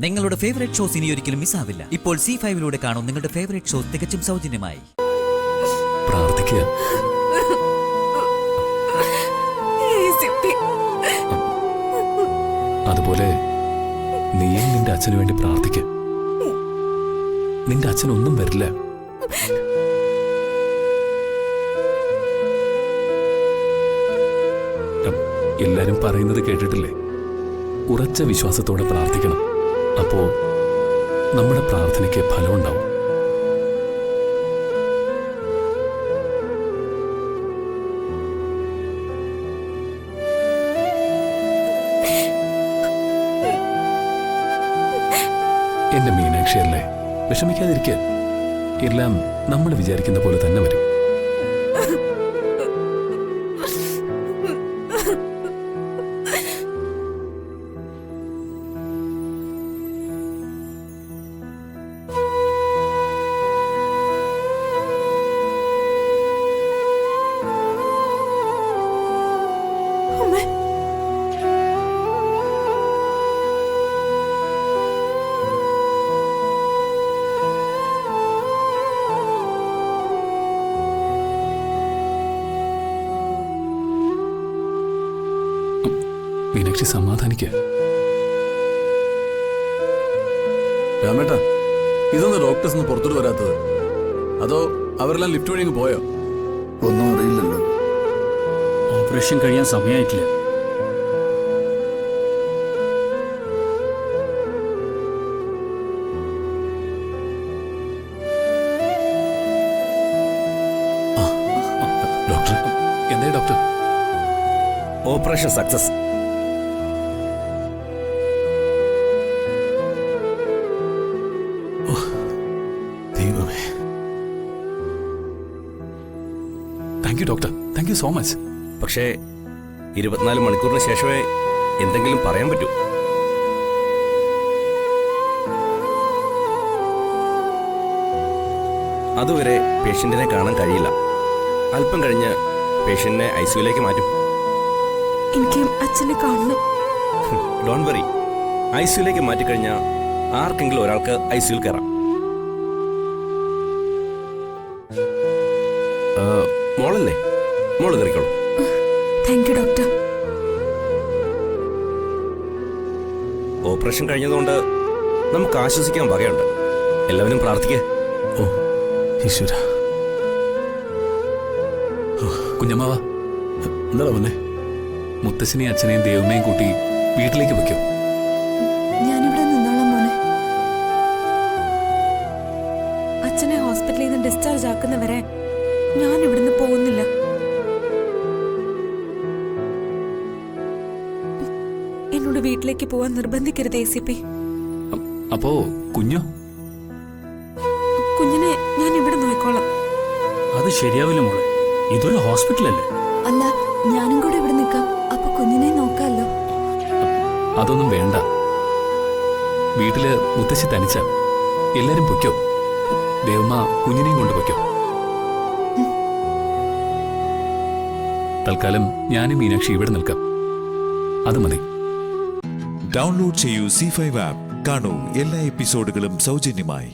നിങ്ങളുടെ favourite shows ഇനി ഒരിക്കലും മിസ്സാവില്ല. ഇപ്പോൾ C5 കാണും നിങ്ങളുടെ ഫേവറേറ്റ് ഷോസ് തികച്ചും സൗജന്യമായി. പ്രാർത്ഥിക്കുക. അതുപോലെ നീയും നിന്റെ അച്ഛനു വേണ്ടി പ്രാർത്ഥിക്ക. നിന്റെ അച്ഛനൊന്നും വരില്ല. എല്ലാരും പറയുന്നത് കേട്ടിട്ടില്ലേ? ഉറച്ച വിശ്വാസത്തോടെ പ്രാർത്ഥിക്കണം. അപ്പോ നമ്മുടെ പ്രാർത്ഥനയ്ക്ക് ഫലമുണ്ടാവും. എന്റെ മീനാക്ഷിയല്ലേ, വിഷമിക്കാതിരിക്കുക. എല്ലാം നമ്മൾ വിചാരിക്കുന്ന പോലെ തന്നെ വരും. മീനാക്ഷി സമാധാനിക്കുക. രാമേട്ടാ, ഇതൊന്നും ഡോക്ടേഴ്സ് ഒന്നും പുറത്തോട്ട് വരാത്തത്? അതോ അവരെല്ലാം ലിഫ്റ്റ് വഴി അങ്ങ് പോയോ? ഒന്നും അറിയില്ലല്ലോ. ഓപ്പറേഷൻ കഴിയാൻ സമയമായിട്ടില്ല. ഡോക്ടർ, എന്തേ ഡോക്ടർ? Operation success. ദൈവമേ, thank you doctor, thank you so much. പക്ഷേ 24 മണിക്കൂറിന് ശേഷമേ എന്തെങ്കിലും പറയാൻ പറ്റൂ. അതുവരെ പേഷ്യന്റിനെ കാണാൻ കഴിയില്ല. അല്പം കഴിഞ്ഞ് പേഷ്യന്റിനെ ICUലേക്ക് മാറ്റും. എനിക്ക് അച്ഛനെ കാണണം. ഡോൺ വറി, ICUലേക്ക് മാറ്റിക്കഴിഞ്ഞാൽ ആർക്കെങ്കിലും ഒരാൾക്ക് ICUയിൽ കയറാം. മോളല്ലേ, മോള് കയറിക്കോളൂ. Thank you doctor. ഓപ്പറേഷൻ കഴിഞ്ഞതുകൊണ്ട് നമുക്ക് ആശ്വസിക്കാൻ വകയുണ്ട്. എല്ലാവരും പ്രാർത്ഥിക്കേ. ഓ ഈശ്വര. കുഞ്ഞമ്മാവ, എന്താ മോനെ? മുത്തശ്ശനെയും അച്ഛനെയും ദൈവമേയും കൂട്ടി വീട്ടിലേക്ക് വയ്ക്കും. ഞാനിവിടെ നിന്നോളാം മോനെ. അച്ഛനെ ഹോസ്പിറ്റലിൽ നിന്ന് ഡിസ്ചാർജ് ആക്കുന്നവരെ ഞാൻ ഇവിടുന്ന് പോകുന്നില്ല. എന്നോട് വീട്ടിലേക്ക് പോവാൻ നിർബന്ധിക്കരുത് ACP. അപ്പോ കുഞ്ഞോ? കുഞ്ഞിനെ ഞാൻ ഇവിടെ നോക്കിക്കോളാം. അത് ശരിയാവില്ല മോളെ, ഇതൊരു ഹോസ്പിറ്റലല്ലേ. അല്ല, ഞാനും കൂടെ ഇവിടെ നിൽക്കാം. അപ്പൊ കുഞ്ഞിനെ നോക്കാമല്ലോ. അതൊന്നും വേണ്ട. വീട്ടില് മുത്തശ്ശി തനിച്ച. എല്ലാരും പൊയ്ക്കോ. ദേവമ്മ കുഞ്ഞിനെയും കൊണ്ട് പൊയ്ക്കോ. തൽക്കാലം ഞാനും മീനാക്ഷി ഇവിടെ നിൽക്കാം. അത് മതി. ഡൗൺലോഡ് ചെയ്യൂ C5 ആപ്പ്. കാണൂ എല്ലാ എപ്പിസോഡുകളും സൗജന്യമായി.